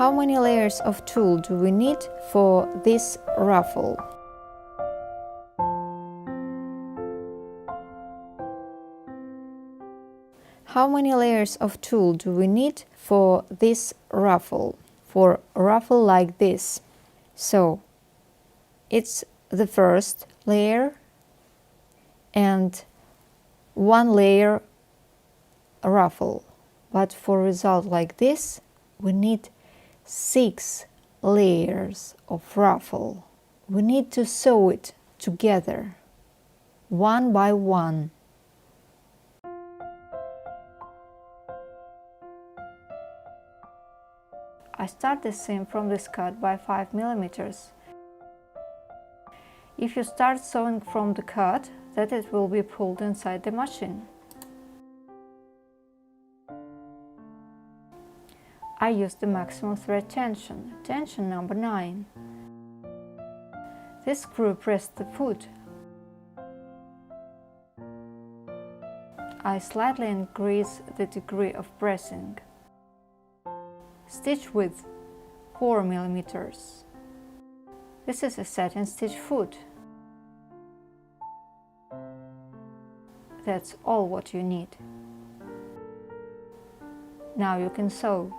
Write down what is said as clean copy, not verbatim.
How many layers of tulle do we need for this ruffle? How many layers of tulle do we need for this ruffle? For a ruffle like this. So it's the first layer and one layer ruffle. But for a result like this, we need 6 layers of ruffle. We need to sew it together, one by one. I start the seam from this cut by 5 millimeters. If you start sewing from the cut, that it will be pulled inside the machine. I use the maximum thread tension, tension number 9. This screw pressed the foot. I slightly increase the degree of pressing. Stitch width 4 millimeters. This is a satin stitch foot. That's all what you need. Now you can sew.